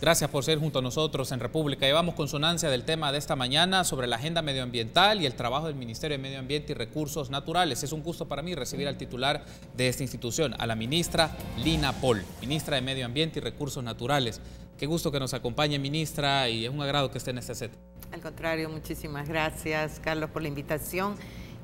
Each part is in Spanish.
Gracias por ser junto a nosotros en República. Llevamos consonancia del tema de esta mañana sobre la agenda medioambiental y el trabajo del Ministerio de Medio Ambiente y Recursos Naturales. Es un gusto para mí recibir al titular de esta institución, a la ministra Lina Pol, ministra de Medio Ambiente y Recursos Naturales. Qué gusto que nos acompañe, ministra, y es un agrado que esté en este set. Al contrario, muchísimas gracias, Carlos, por la invitación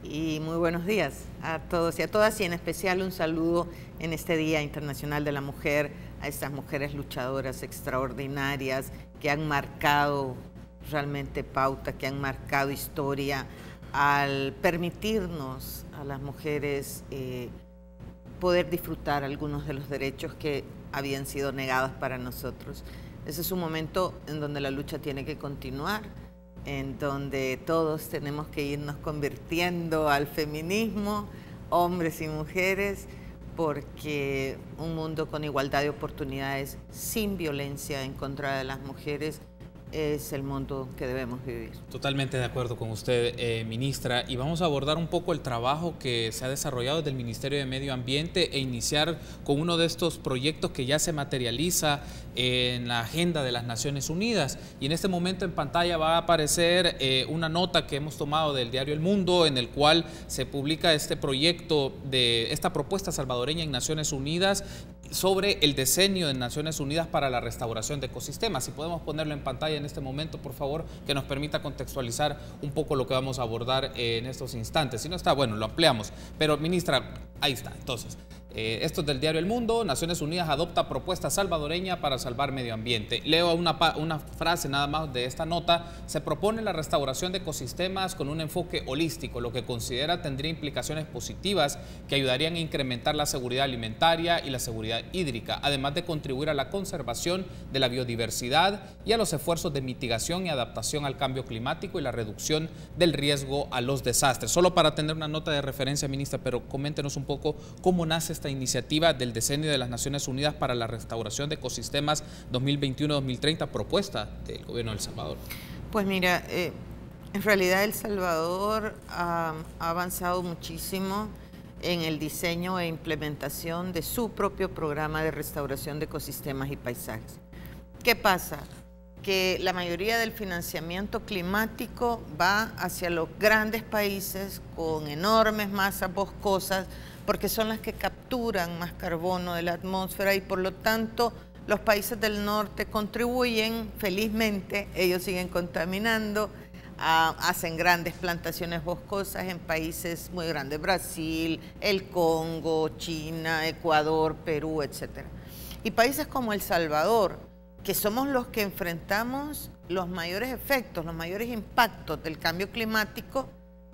y muy buenos días a todos y a todas, y en especial un saludo en este Día Internacional de la Mujer a estas mujeres luchadoras extraordinarias que han marcado realmente pauta, que han marcado historia al permitirnos a las mujeres poder disfrutar algunos de los derechos que habían sido negados para nosotros. Ese es un momento en donde la lucha tiene que continuar, en donde todos tenemos que irnos convirtiendo al feminismo, hombres y mujeres, porque un mundo con igualdad de oportunidades, sin violencia en contra de las mujeres, es el mundo que debemos vivir. Totalmente de acuerdo con usted, ministra, y vamos a abordar un poco el trabajo que se ha desarrollado desde el Ministerio de Medio Ambiente e iniciar con uno de estos proyectos que ya se materializa en la agenda de las Naciones Unidas. Y en este momento en pantalla va a aparecer una nota que hemos tomado del diario El Mundo, en el cual se publica este proyecto de esta propuesta salvadoreña en Naciones Unidas sobre el decenio de Naciones Unidas para la restauración de ecosistemas. Si podemos ponerlo en pantalla en este momento, por favor, que nos permita contextualizar un poco lo que vamos a abordar en estos instantes. Si no está, bueno, lo ampliamos. Pero, ministra, ahí está. Entonces, esto es del diario El Mundo. Naciones Unidas adopta propuesta salvadoreña para salvar medio ambiente. Leo una frase nada más de esta nota. Se propone la restauración de ecosistemas con un enfoque holístico, lo que considera tendría implicaciones positivas que ayudarían a incrementar la seguridad alimentaria y la seguridad hídrica, además de contribuir a la conservación de la biodiversidad y a los esfuerzos de mitigación y adaptación al cambio climático y la reducción del riesgo a los desastres. Solo para tener una nota de referencia, ministra, pero coméntenos un poco cómo nace esta iniciativa del decenio de las Naciones Unidas para la restauración de ecosistemas 2021-2030, propuesta del gobierno de El Salvador. Pues mira, en realidad El Salvador ha avanzado muchísimo en el diseño e implementación de su propio programa de restauración de ecosistemas y paisajes. ¿Qué pasa? Que la mayoría del financiamiento climático va hacia los grandes países con enormes masas boscosas, porque son las que capturan más carbono de la atmósfera y por lo tanto los países del norte contribuyen, felizmente, ellos siguen contaminando, hacen grandes plantaciones boscosas en países muy grandes, Brasil, el Congo, China, Ecuador, Perú, etc. Y países como El Salvador, que somos los que enfrentamos los mayores efectos, los mayores impactos del cambio climático,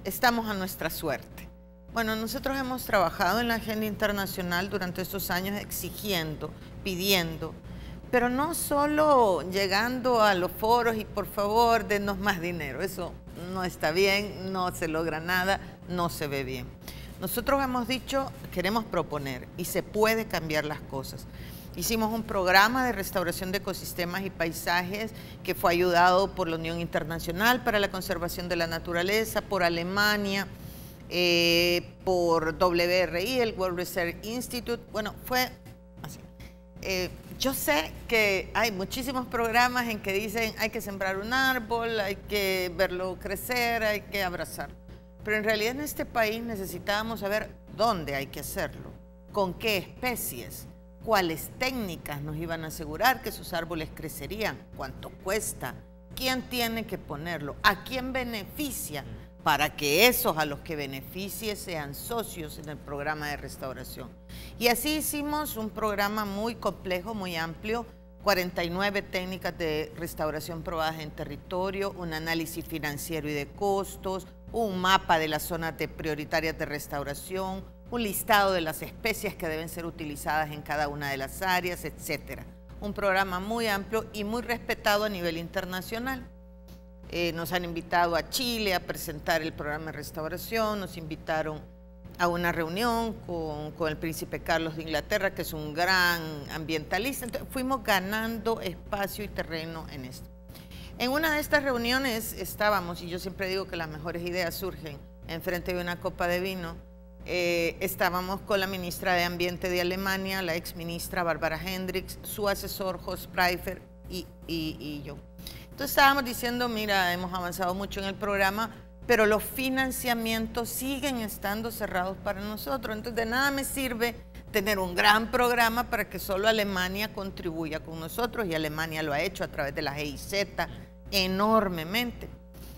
estamos a nuestra suerte. Bueno, nosotros hemos trabajado en la agenda internacional durante estos años exigiendo, pidiendo, pero no solo llegando a los foros y por favor denos más dinero. Eso no está bien, no se logra nada, no se ve bien. Nosotros hemos dicho, queremos proponer y se puede cambiar las cosas. Hicimos un programa de restauración de ecosistemas y paisajes que fue ayudado por la Unión Internacional para la Conservación de la Naturaleza, por Alemania, por WRI, el World Research Institute. Bueno, fue así. Yo sé que hay muchísimos programas en que dicen hay que sembrar un árbol, hay que verlo crecer, hay que abrazarlo. Pero en realidad en este país necesitábamos saber dónde hay que hacerlo, con qué especies, cuáles técnicas nos iban a asegurar que esos árboles crecerían, cuánto cuesta, quién tiene que ponerlo, a quién beneficia, para que esos a los que beneficie sean socios en el programa de restauración. Y así hicimos un programa muy complejo, muy amplio, 49 técnicas de restauración probadas en territorio, un análisis financiero y de costos, un mapa de las zonas prioritarias de restauración, un listado de las especies que deben ser utilizadas en cada una de las áreas, etc. Un programa muy amplio y muy respetado a nivel internacional. Nos han invitado a Chile a presentar el programa de restauración, nos invitaron a una reunión con el príncipe Carlos de Inglaterra, que es un gran ambientalista. Entonces, fuimos ganando espacio y terreno en esto. En una de estas reuniones estábamos, y yo siempre digo que las mejores ideas surgen enfrente de una copa de vino, estábamos con la ministra de Ambiente de Alemania, la exministra Barbara Hendricks, su asesor Horst Pfeiffer, y yo. Entonces estábamos diciendo, mira, hemos avanzado mucho en el programa, pero los financiamientos siguen estando cerrados para nosotros. Entonces de nada me sirve tener un gran programa para que solo Alemania contribuya con nosotros, y Alemania lo ha hecho a través de la GIZ enormemente.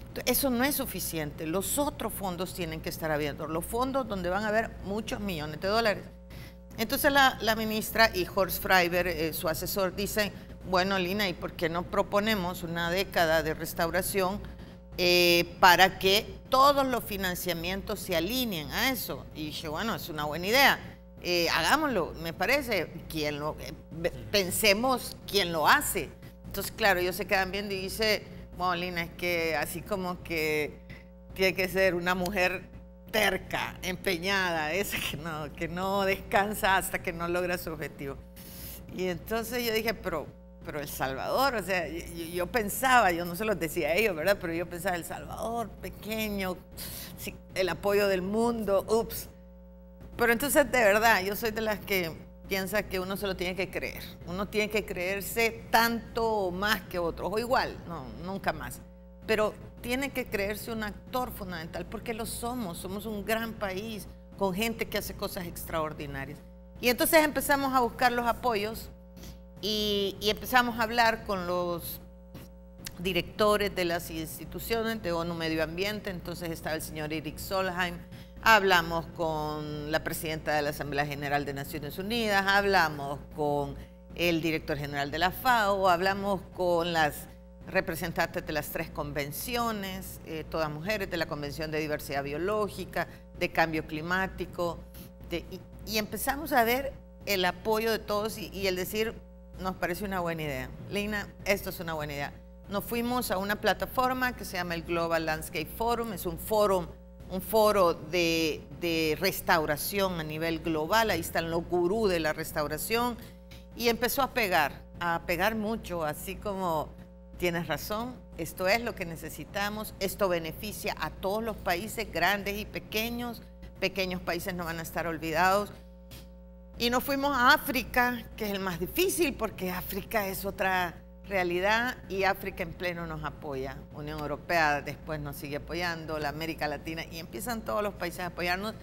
Entonces, eso no es suficiente. Los otros fondos tienen que estar abiertos, los fondos donde van a haber muchos millones de dólares. Entonces la ministra y Horst Freiber, su asesor, dicen, bueno, Lina, ¿y por qué no proponemos una década de restauración para que todos los financiamientos se alineen a eso? Y dije, bueno, es una buena idea, hagámoslo, me parece, pensemos quién lo hace. Entonces, claro, ellos se quedan viendo y dice, bueno, Lina, es que así como que tiene que ser una mujer terca, empeñada, esa que no descansa hasta que no logra su objetivo. Y entonces yo dije, pero El Salvador, o sea, yo pensaba, yo no se los decía a ellos, ¿verdad? Pero yo pensaba, El Salvador, pequeño, sí, el apoyo del mundo, ups. Pero entonces, de verdad, yo soy de las que piensa que uno se lo tiene que creer. Uno tiene que creerse tanto o más que otros, o igual, no, nunca más. Pero tiene que creerse un actor fundamental, porque lo somos un gran país con gente que hace cosas extraordinarias. Y entonces empezamos a buscar los apoyos y empezamos a hablar con los directores de las instituciones de ONU Medio Ambiente. Entonces estaba el señor Erik Solheim, hablamos con la presidenta de la Asamblea General de Naciones Unidas, hablamos con el director general de la FAO, hablamos con las representantes de las 3 convenciones, todas mujeres, de la Convención de Diversidad Biológica, de Cambio Climático, y empezamos a ver el apoyo de todos y el decir, nos parece una buena idea. Lina, esto es una buena idea. Nos fuimos a una plataforma que se llama el Global Landscape Forum, es un foro de restauración a nivel global, ahí están los gurús de la restauración, y empezó a pegar mucho, así como, tienes razón, esto es lo que necesitamos, esto beneficia a todos los países, grandes y pequeños países no van a estar olvidados. Y nos fuimos a África, que es el más difícil, porque África es otra realidad y África en pleno nos apoya. Unión Europea después nos sigue apoyando, la América Latina, y empiezan todos los países a apoyarnos.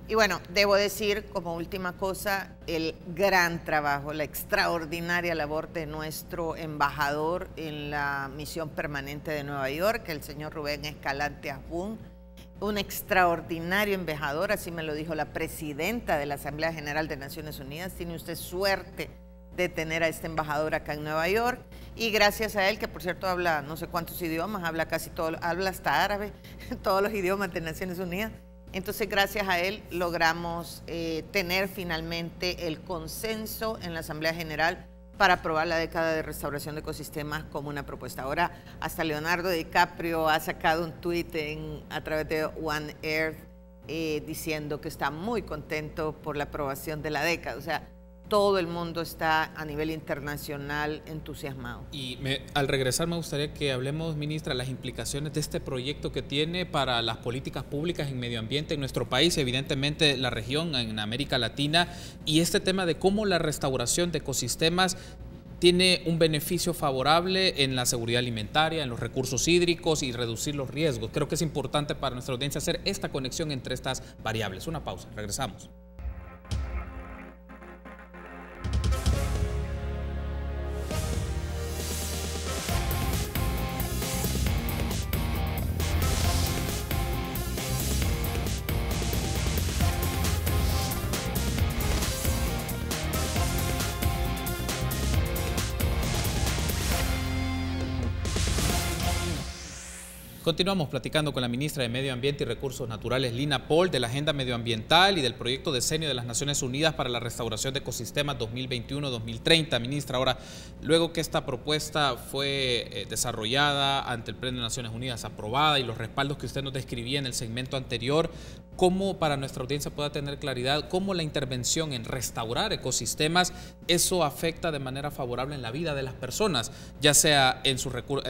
Y bueno, debo decir como última cosa, el gran trabajo, la extraordinaria labor de nuestro embajador en la misión permanente de Nueva York, el señor Rubén Escalante Asbun, un extraordinario embajador, así me lo dijo la presidenta de la Asamblea General de Naciones Unidas. Tiene usted suerte de tener a este embajador acá en Nueva York, y gracias a él, que por cierto habla no sé cuántos idiomas, habla casi todo, habla hasta árabe, todos los idiomas de Naciones Unidas. Entonces, gracias a él logramos tener finalmente el consenso en la Asamblea General para aprobar la década de restauración de ecosistemas como una propuesta. Ahora, hasta Leonardo DiCaprio ha sacado un tuit a través de One Earth diciendo que está muy contento por la aprobación de la década. O sea, todo el mundo está a nivel internacional entusiasmado. Y al regresar me gustaría que hablemos, ministra, las implicaciones de este proyecto que tiene para las políticas públicas en medio ambiente en nuestro país, evidentemente la región, en América Latina, y este tema de cómo la restauración de ecosistemas tiene un beneficio favorable en la seguridad alimentaria, en los recursos hídricos y reducir los riesgos. Creo que es importante para nuestra audiencia hacer esta conexión entre estas variables. Una pausa, regresamos. Continuamos platicando con la ministra de Medio Ambiente y Recursos Naturales, Lina Pohl, de la Agenda Medioambiental y del Proyecto Decenio de las Naciones Unidas para la Restauración de Ecosistemas 2021-2030. Ministra, ahora, luego que esta propuesta fue desarrollada ante el Pleno de Naciones Unidas, aprobada, y los respaldos que usted nos describía en el segmento anterior, ¿cómo, para nuestra audiencia pueda tener claridad, cómo la intervención en restaurar ecosistemas, eso afecta de manera favorable en la vida de las personas, ya sea en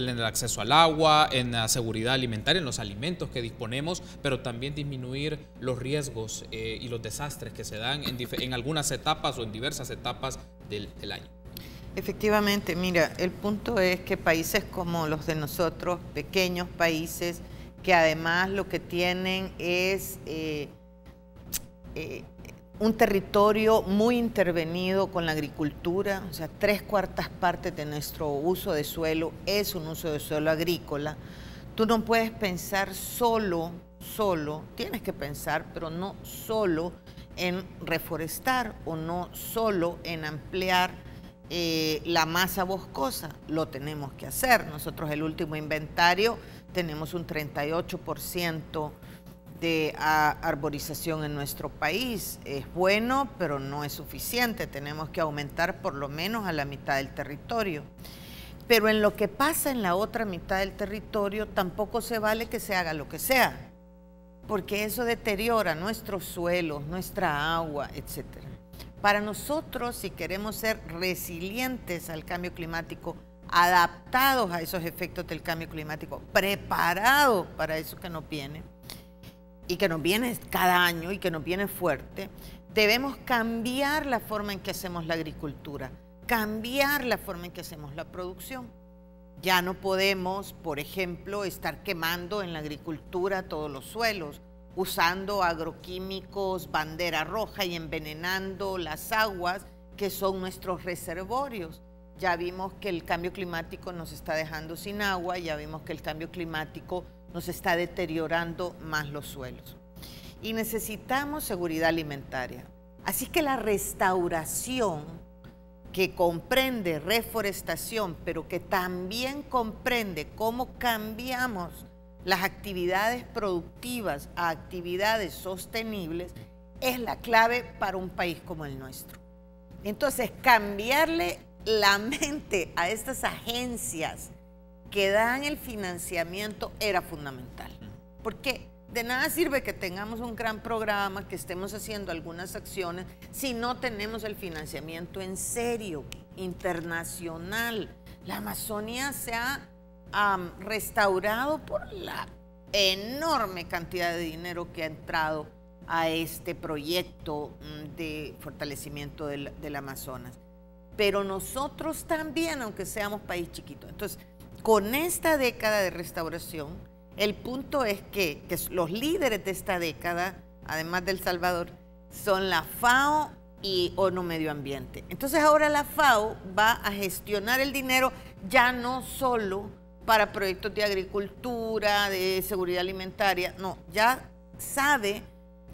el acceso al agua, en la seguridad alimentaria, en los alimentos que disponemos, pero también disminuir los riesgos y los desastres que se dan en algunas etapas o en diversas etapas del año? Efectivamente, mira, el punto es que países como los de nosotros, pequeños países, que además lo que tienen es un territorio muy intervenido con la agricultura, o sea, 3/4 partes de nuestro uso de suelo es un uso de suelo agrícola. Tú no puedes pensar solo, tienes que pensar, pero no solo en reforestar o no solo en ampliar la masa boscosa. Lo tenemos que hacer. Nosotros el último inventario tenemos un 38% de arborización en nuestro país. Es bueno, pero no es suficiente. Tenemos que aumentar por lo menos a la mitad del territorio. Pero en lo que pasa en la otra mitad del territorio tampoco se vale que se haga lo que sea, porque eso deteriora nuestros suelos, nuestra agua, etc. Para nosotros, si queremos ser resilientes al cambio climático, adaptados a esos efectos del cambio climático, preparados para eso que nos viene, y que nos viene cada año y que nos viene fuerte, debemos cambiar la forma en que hacemos la agricultura, cambiar la forma en que hacemos la producción. Ya no podemos, por ejemplo, estar quemando en la agricultura todos los suelos, usando agroquímicos bandera roja y envenenando las aguas que son nuestros reservorios. Ya vimos que el cambio climático nos está dejando sin agua, ya vimos que el cambio climático nos está deteriorando más los suelos. Y necesitamos seguridad alimentaria. Así que la restauración, que comprende reforestación, pero que también comprende cómo cambiamos las actividades productivas a actividades sostenibles, es la clave para un país como el nuestro. Entonces, cambiarle la mente a estas agencias que dan el financiamiento era fundamental. Porque de nada sirve que tengamos un gran programa, que estemos haciendo algunas acciones, si no tenemos el financiamiento en serio, internacional. La Amazonía se ha restaurado por la enorme cantidad de dinero que ha entrado a este proyecto de fortalecimiento del Amazonas. Pero nosotros también, aunque seamos país chiquito. Entonces, con esta década de restauración, el punto es que los líderes de esta década, además de El Salvador, son la FAO y ONU Medio Ambiente. Entonces ahora la FAO va a gestionar el dinero ya no solo para proyectos de agricultura, de seguridad alimentaria, no, ya sabe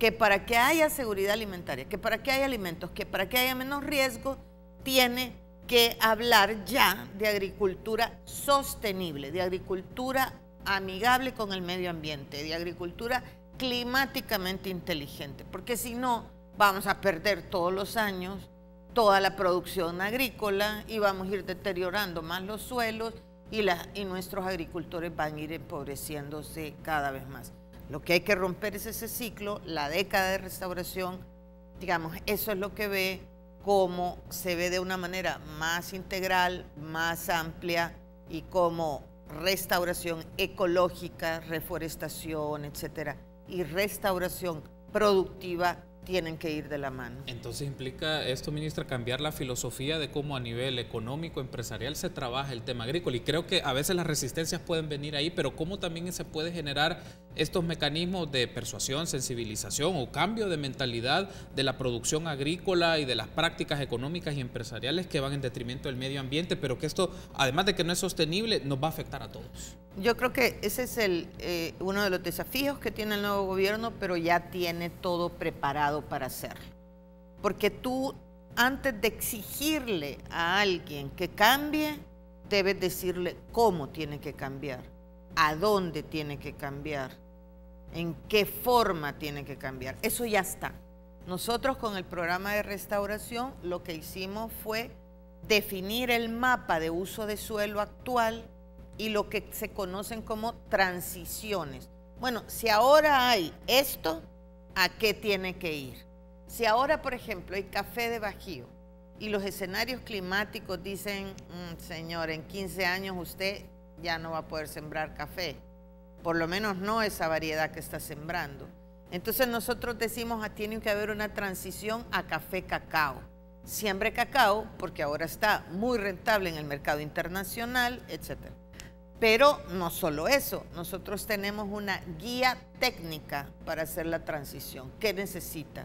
que para que haya seguridad alimentaria, que para que haya alimentos, que para que haya menos riesgo, tiene que hablar ya de agricultura sostenible, de agricultura amigable con el medio ambiente, de agricultura climáticamente inteligente, porque si no vamos a perder todos los años toda la producción agrícola y vamos a ir deteriorando más los suelos y nuestros agricultores van a ir empobreciéndose cada vez más. Lo que hay que romper es ese ciclo, la década de restauración, digamos, eso es lo que ve, cómo se ve de una manera más integral, más amplia y como restauración ecológica, reforestación, etcétera, y restauración productiva tienen que ir de la mano. Entonces implica esto, ministra, cambiar la filosofía de cómo a nivel económico, empresarial se trabaja el tema agrícola, y creo que a veces las resistencias pueden venir ahí, pero cómo también se puede generar estos mecanismos de persuasión, sensibilización o cambio de mentalidad de la producción agrícola y de las prácticas económicas y empresariales que van en detrimento del medio ambiente, pero que esto, además de que no es sostenible, nos va a afectar a todos. Yo creo que ese es uno de los desafíos que tiene el nuevo gobierno, pero ya tiene todo preparado para hacerlo. Porque tú, antes de exigirle a alguien que cambie, debes decirle cómo tiene que cambiar, a dónde tiene que cambiar, en qué forma tiene que cambiar. Eso ya está. Nosotros con el programa de restauración lo que hicimos fue definir el mapa de uso de suelo actual y lo que se conocen como transiciones. Bueno, si ahora hay esto, ¿a qué tiene que ir? Si ahora, por ejemplo, hay café de Bajío y los escenarios climáticos dicen, señor, en 15 años usted ya no va a poder sembrar café, por lo menos no esa variedad que está sembrando. Entonces nosotros decimos, tiene que haber una transición a café cacao. siembre cacao, porque ahora está muy rentable en el mercado internacional, etc. Pero no solo eso, nosotros tenemos una guía técnica para hacer la transición. ¿Qué necesita?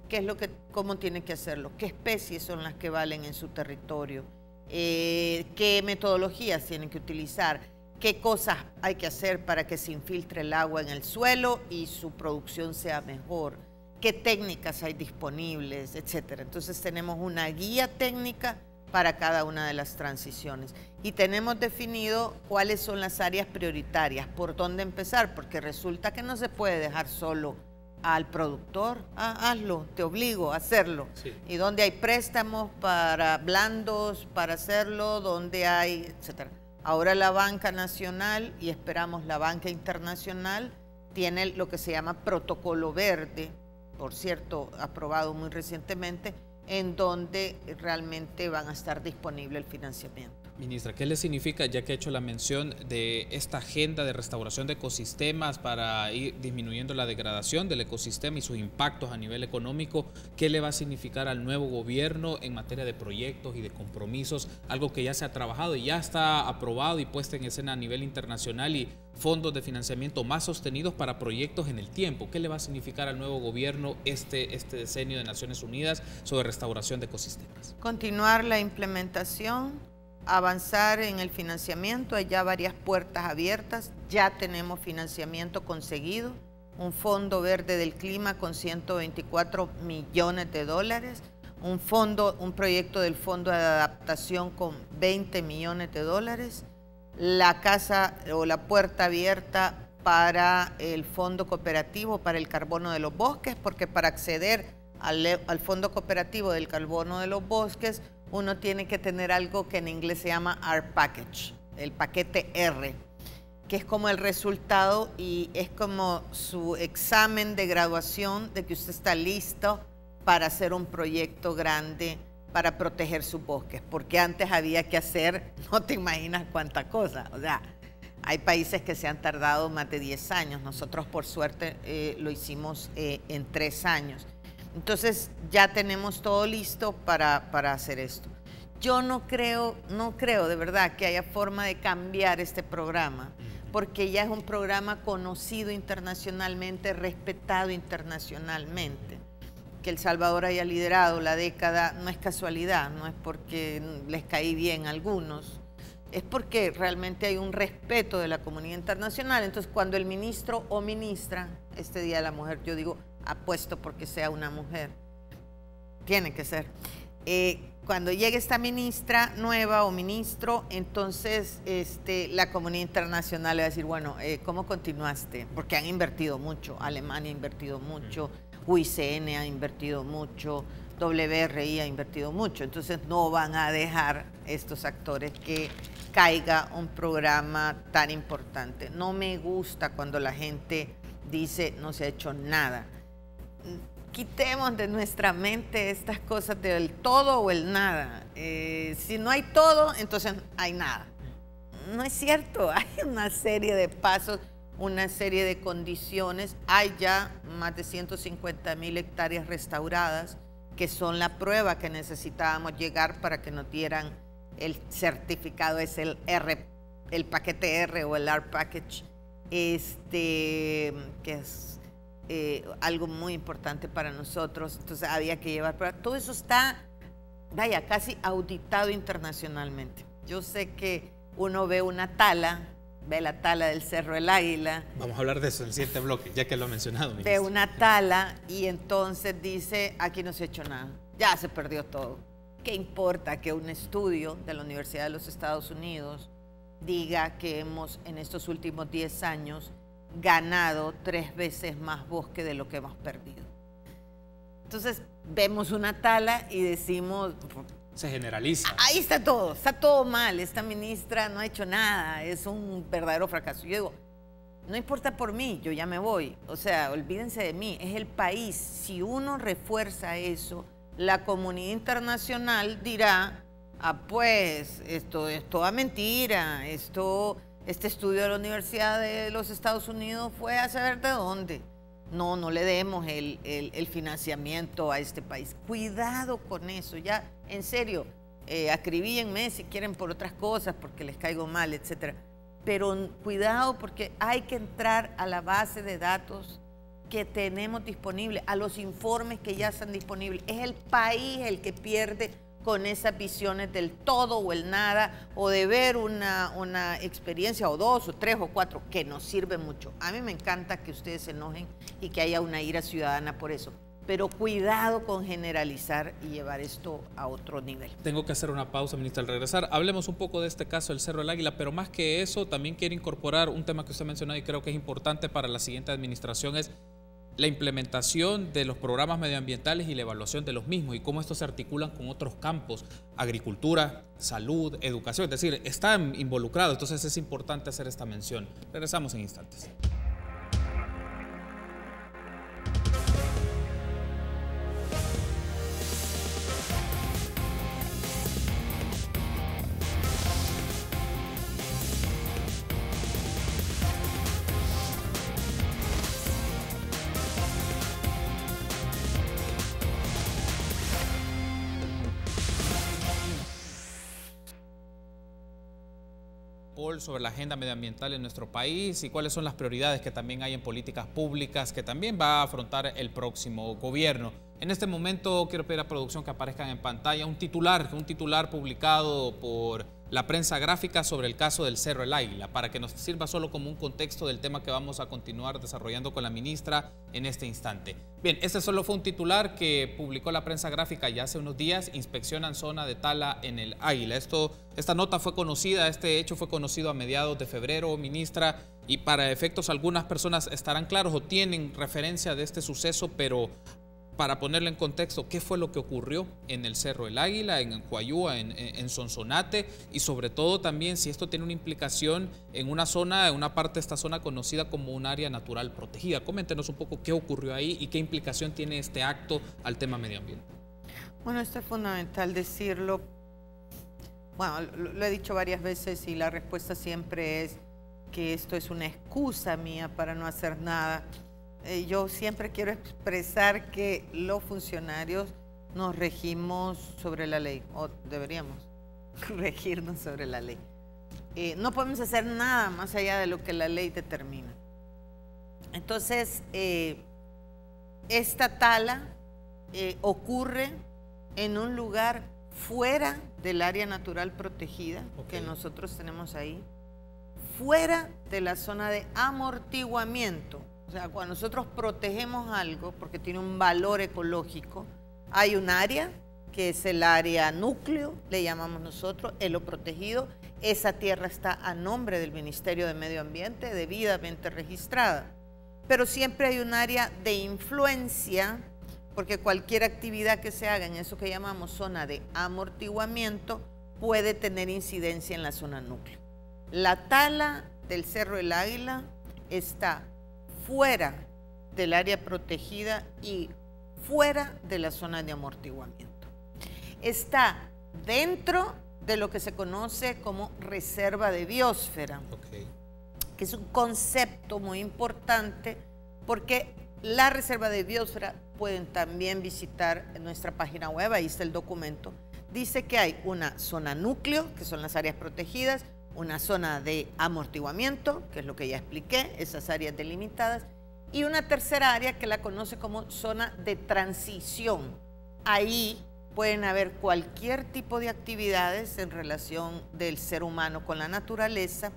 ¿Qué es lo que, cómo tiene que hacerlo? ¿Qué especies son las que valen en su territorio? ¿Qué metodologías tienen que utilizar? ¿Qué cosas hay que hacer para que se infiltre el agua en el suelo y su producción sea mejor? ¿Qué técnicas hay disponibles? Etcétera. Entonces tenemos una guía técnica para cada una de las transiciones. Y tenemos definido cuáles son las áreas prioritarias, por dónde empezar, porque resulta que no se puede dejar solo al productor. Hazlo, te obligo a hacerlo. Sí. Y donde hay préstamos para blandos para hacerlo, donde hay, etcétera. Ahora la banca nacional, y esperamos la banca internacional, tiene lo que se llama protocolo verde, por cierto, aprobado muy recientemente, en donde realmente van a estar disponible el financiamiento. Ministra, ¿qué le significa, ya que ha hecho la mención de esta agenda de restauración de ecosistemas para ir disminuyendo la degradación del ecosistema y sus impactos a nivel económico? ¿Qué le va a significar al nuevo gobierno en materia de proyectos y de compromisos? Algo que ya se ha trabajado y ya está aprobado y puesto en escena a nivel internacional, y fondos de financiamiento más sostenidos para proyectos en el tiempo. ¿Qué le va a significar al nuevo gobierno este decenio de Naciones Unidas sobre restauración de ecosistemas? Continuar la implementación, avanzar en el financiamiento. Hay ya varias puertas abiertas, ya tenemos financiamiento conseguido, un fondo verde del clima con 124 millones de dólares, un proyecto del fondo de adaptación con 20 millones de dólares, la casa o la puerta abierta para el fondo cooperativo para el carbono de los bosques, porque para acceder al fondo cooperativo del carbono de los bosques uno tiene que tener algo que en inglés se llama R package, el paquete R, que es como el resultado y es como su examen de graduación de que usted está listo para hacer un proyecto grande para proteger sus bosques, porque antes había que hacer, no te imaginas cuánta cosa, o sea, hay países que se han tardado más de 10 años, nosotros por suerte lo hicimos en 3 años. Entonces ya tenemos todo listo para hacer esto. Yo no creo de verdad que haya forma de cambiar este programa, porque ya es un programa conocido internacionalmente, respetado internacionalmente. Que El Salvador haya liderado la década no es casualidad, no es porque les caí bien a algunos, es porque realmente hay un respeto de la comunidad internacional. Entonces cuando el ministro o ministra, este Día de la Mujer, yo digo, apuesto porque sea una mujer, tiene que ser, cuando llegue esta ministra nueva o ministro, entonces la comunidad internacional le va a decir, bueno, ¿cómo continuaste? Porque han invertido mucho, Alemania ha invertido mucho, UICN ha invertido mucho, WRI ha invertido mucho, entonces no van a dejar estos actores que caiga un programa tan importante. No me gusta cuando la gente dice no se ha hecho nada. Quitemos de nuestra mente estas cosas del todo o el nada. Si no hay todo, entonces hay nada. No es cierto, hay una serie de pasos, una serie de condiciones. Hay ya más de 150.000 hectáreas restauradas, que son la prueba que necesitábamos llegar para que nos dieran el certificado, es el paquete R o el R package, que es algo muy importante para nosotros. Entonces había que llevar, pero todo eso está, vaya, casi auditado internacionalmente. Yo sé que uno ve una tala, ve la tala del Cerro del Águila. Vamos a hablar de eso en el siguiente bloque, ya que lo ha mencionado, ministra. Ve una tala y entonces dice, aquí no se ha hecho nada, ya se perdió todo. ¿Qué importa que un estudio de la Universidad de los Estados Unidos diga que hemos en estos últimos 10 años ganado 3 veces más bosque de lo que hemos perdido? Entonces vemos una tala y decimos, se generaliza. Ahí está todo mal, esta ministra no ha hecho nada, es un verdadero fracaso. Yo digo, no importa por mí, yo ya me voy, o sea, olvídense de mí, es el país. Si uno refuerza eso, la comunidad internacional dirá, pues esto es toda mentira, este estudio de la Universidad de los Estados Unidos fue a saber de dónde. no le demos el financiamiento a este país. Cuidado con eso, ya, en serio, acribíenme si quieren por otras cosas, porque les caigo mal, etcétera. Pero cuidado, porque hay que entrar a la base de datos que tenemos disponible, a los informes que ya están disponibles. Es el país el que pierde con esas visiones del todo o el nada, o de ver una experiencia o dos o tres o cuatro que nos sirve mucho. A mí me encanta que ustedes se enojen y que haya una ira ciudadana por eso, pero cuidado con generalizar y llevar esto a otro nivel. Tengo que hacer una pausa, ministra, al regresar. Hablemos un poco de este caso del Cerro del Águila, pero más que eso, también quiero incorporar un tema que usted mencionó y creo que es importante para la siguiente administración, es la implementación de los programas medioambientales y la evaluación de los mismos y cómo estos se articulan con otros campos, agricultura, salud, educación, es decir, están involucrados, entonces es importante hacer esta mención. Regresamos en instantes. Sobre la agenda medioambiental en nuestro país y cuáles son las prioridades que también hay en políticas públicas que también va a afrontar el próximo gobierno. En este momento quiero pedir a producción que aparezcan en pantalla un titular publicado por la prensa gráfica sobre el caso del Cerro del Águila, para que nos sirva solo como un contexto del tema que vamos a continuar desarrollando con la ministra en este instante. Bien, este solo fue un titular que publicó la prensa gráfica ya hace unos días. Inspeccionan zona de tala en el Águila. Esta nota fue conocida, este hecho fue conocido a mediados de febrero, ministra, y para efectos algunas personas estarán claros o tienen referencia de este suceso, pero para ponerlo en contexto, ¿qué fue lo que ocurrió en el Cerro del Águila, en Coayúa, en Sonsonate? Y sobre todo también si esto tiene una implicación en una parte de esta zona conocida como un área natural protegida. Coméntenos un poco qué ocurrió ahí y qué implicación tiene este acto al tema medio ambiente. Bueno, esto es fundamental decirlo. Bueno, lo he dicho varias veces y la respuesta siempre es que esto es una excusa mía para no hacer nada. Yo siempre quiero expresar que los funcionarios nos regimos sobre la ley, o deberíamos regirnos sobre la ley. No podemos hacer nada más allá de lo que la ley determina. Entonces, esta tala ocurre en un lugar fuera del área natural protegida que nosotros tenemos ahí, fuera de la zona de amortiguamiento. O sea, cuando nosotros protegemos algo porque tiene un valor ecológico, hay un área que es el área núcleo, le llamamos nosotros, es lo protegido. Esa tierra está a nombre del Ministerio de Medio Ambiente, debidamente registrada. Pero siempre hay un área de influencia, porque cualquier actividad que se haga en eso que llamamos zona de amortiguamiento puede tener incidencia en la zona núcleo. La tala del Cerro del Águila está fuera del área protegida y fuera de la zona de amortiguamiento. Está dentro de lo que se conoce como reserva de biosfera, que es un concepto muy importante porque la reserva de biosfera pueden también visitar en nuestra página web, ahí está el documento. Dice que hay una zona núcleo, que son las áreas protegidas, una zona de amortiguamiento, que es lo que ya expliqué, esas áreas delimitadas, y una tercera área que la conoce como zona de transición. Ahí pueden haber cualquier tipo de actividades en relación del ser humano con la naturaleza,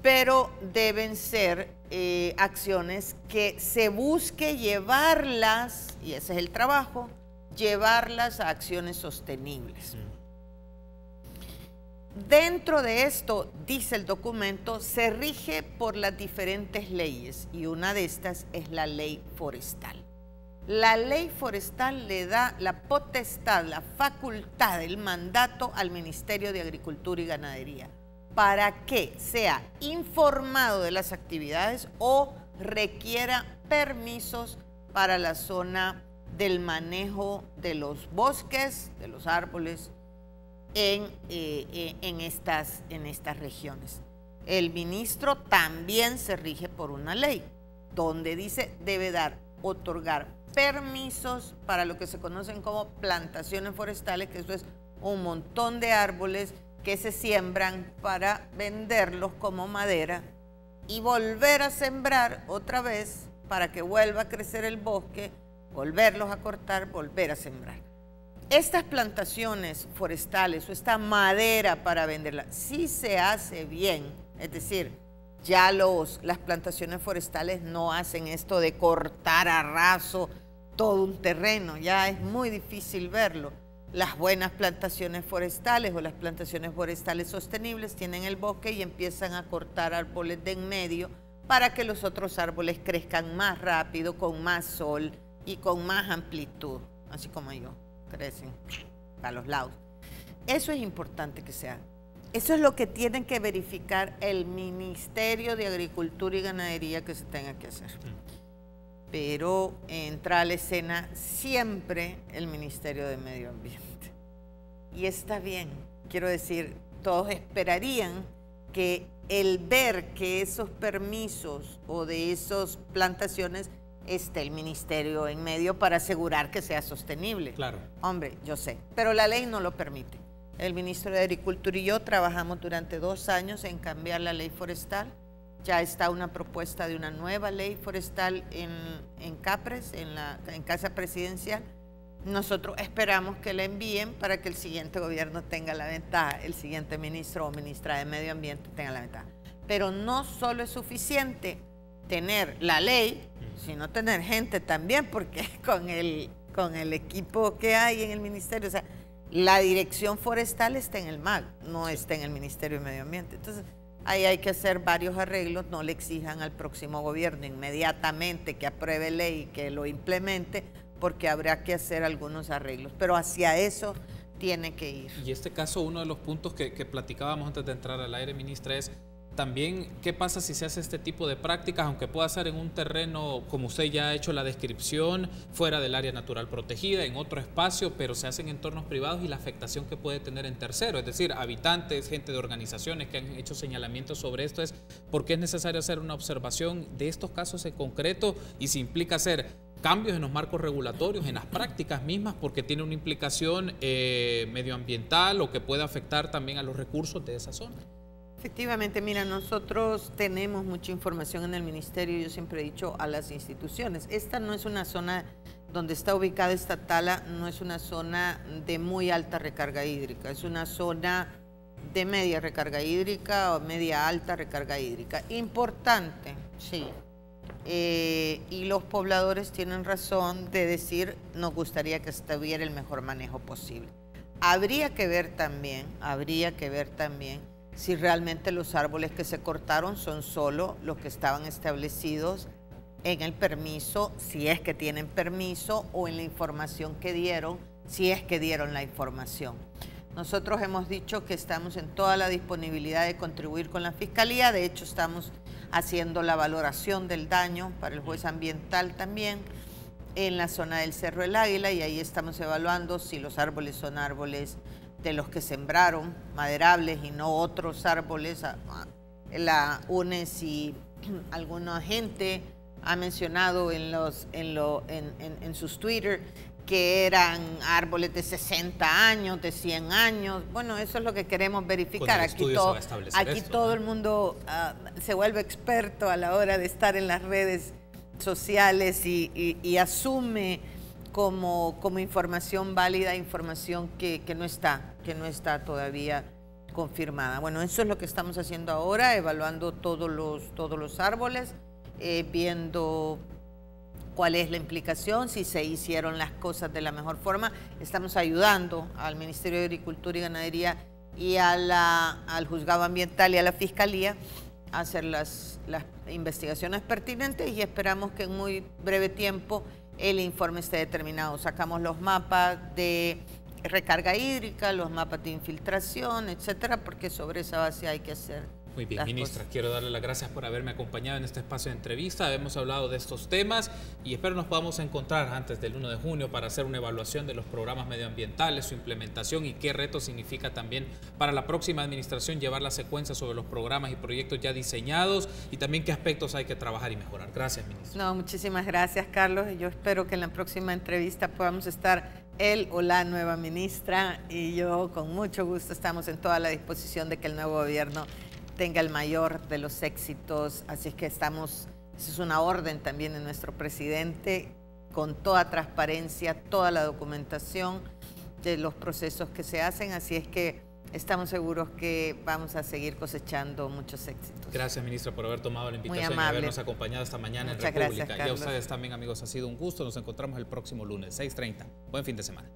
pero deben ser acciones que se busque llevarlas, y ese es el trabajo, llevarlas a acciones sostenibles. Dentro de esto, dice el documento, se rige por las diferentes leyes y una de estas es la ley forestal. La ley forestal le da la potestad, la facultad, el mandato al Ministerio de Agricultura y Ganadería para que sea informado de las actividades o requiera permisos para la zona del manejo de los bosques, de los árboles, en estas regiones. El ministro también se rige por una ley, donde dice debe otorgar permisos para lo que se conocen como plantaciones forestales, que eso es un montón de árboles que se siembran para venderlos como madera y volver a sembrar otra vez para que vuelva a crecer el bosque, volverlos a cortar, volver a sembrar. Estas plantaciones forestales o esta madera para venderla, si se hace bien, es decir, ya las plantaciones forestales no hacen esto de cortar a raso todo un terreno, ya es muy difícil verlo. Las buenas plantaciones forestales o las plantaciones forestales sostenibles tienen el bosque y empiezan a cortar árboles de en medio para que los otros árboles crezcan más rápido, con más sol y con más amplitud, así como ellos crecen a los lados. Eso es importante que se haga. Eso es lo que tienen que verificar el Ministerio de Agricultura y Ganadería que se tenga que hacer. Pero entra a la escena siempre el Ministerio de Medio Ambiente. Y está bien, quiero decir, todos esperarían que el ver que esos permisos o de esas plantaciones esté el Ministerio en medio para asegurar que sea sostenible. Claro. Hombre, yo sé, pero la ley no lo permite. El ministro de Agricultura y yo trabajamos durante 2 años en cambiar la ley forestal. Ya está una propuesta de una nueva ley forestal en CAPRES, en Casa Presidencial. Nosotros esperamos que la envíen para que el siguiente gobierno tenga la ventaja, el siguiente ministro o ministra de Medio Ambiente tenga la ventaja. Pero no solo es suficiente tener la ley, sino tener gente también, porque con el equipo que hay en el ministerio, o sea, la dirección forestal está en el MAG, no está en el Ministerio de Medio Ambiente. Entonces, ahí hay que hacer varios arreglos, no le exijan al próximo gobierno inmediatamente que apruebe ley y que lo implemente, porque habrá que hacer algunos arreglos, pero hacia eso tiene que ir. Y este caso, uno de los puntos que platicábamos antes de entrar al aire, ministra, es también qué pasa si se hace este tipo de prácticas, aunque pueda ser en un terreno, como usted ya ha hecho la descripción, fuera del área natural protegida, en otro espacio, pero se hacen en entornos privados y la afectación que puede tener en terceros, es decir, habitantes, gente de organizaciones que han hecho señalamientos sobre esto, es porque es necesario hacer una observación de estos casos en concreto y si implica hacer cambios en los marcos regulatorios, en las prácticas mismas, porque tiene una implicación medioambiental o que puede afectar también a los recursos de esa zona. Efectivamente, mira, nosotros tenemos mucha información en el ministerio, yo siempre he dicho a las instituciones, esta no es una zona donde está ubicada esta tala, no es una zona de muy alta recarga hídrica, es una zona de media recarga hídrica o media alta recarga hídrica. Importante, sí. Y los pobladores tienen razón de decir, nos gustaría que estuviera el mejor manejo posible. Habría que ver también si realmente los árboles que se cortaron son solo los que estaban establecidos en el permiso, si es que tienen permiso, o en la información que dieron, si es que dieron la información. Nosotros hemos dicho que estamos en toda la disponibilidad de contribuir con la Fiscalía, de hecho estamos haciendo la valoración del daño para el juez ambiental también en la zona del Cerro del Águila, y ahí estamos evaluando si los árboles son árboles de los que sembraron, maderables y no otros árboles. La UNES y alguna gente ha mencionado en sus Twitter que eran árboles de 60 años, de 100 años. Bueno, eso es lo que queremos verificar. Aquí todo el mundo se vuelve experto a la hora de estar en las redes sociales y asume como información válida, información que no está todavía confirmada. Bueno, eso es lo que estamos haciendo ahora, evaluando todos los árboles, viendo cuál es la implicación, si se hicieron las cosas de la mejor forma. Estamos ayudando al Ministerio de Agricultura y Ganadería y al Juzgado Ambiental y a la Fiscalía a hacer las investigaciones pertinentes, y esperamos que en muy breve tiempo el informe esté determinado. Sacamos los mapas de recarga hídrica, los mapas de infiltración, etcétera, porque sobre esa base hay que hacer Muy bien, ministra, quiero darle las gracias por haberme acompañado en este espacio de entrevista. Hemos hablado de estos temas y espero nos podamos encontrar antes del 1 de junio para hacer una evaluación de los programas medioambientales, su implementación y qué reto significa también para la próxima administración llevar la secuencia sobre los programas y proyectos ya diseñados y también qué aspectos hay que trabajar y mejorar. Gracias, ministra. No, muchísimas gracias, Carlos. Yo espero que en la próxima entrevista podamos estar él o la nueva ministra y yo con mucho gusto estamos en toda la disposición de que el nuevo gobierno tenga el mayor de los éxitos, así es que estamos, eso es una orden también de nuestro presidente, con toda transparencia, toda la documentación de los procesos que se hacen, así es que estamos seguros que vamos a seguir cosechando muchos éxitos. Gracias, ministra, por haber tomado la invitación y habernos acompañado esta mañana en República. Y a ustedes también, amigos, ha sido un gusto. Nos encontramos el próximo lunes, 6:30. Buen fin de semana.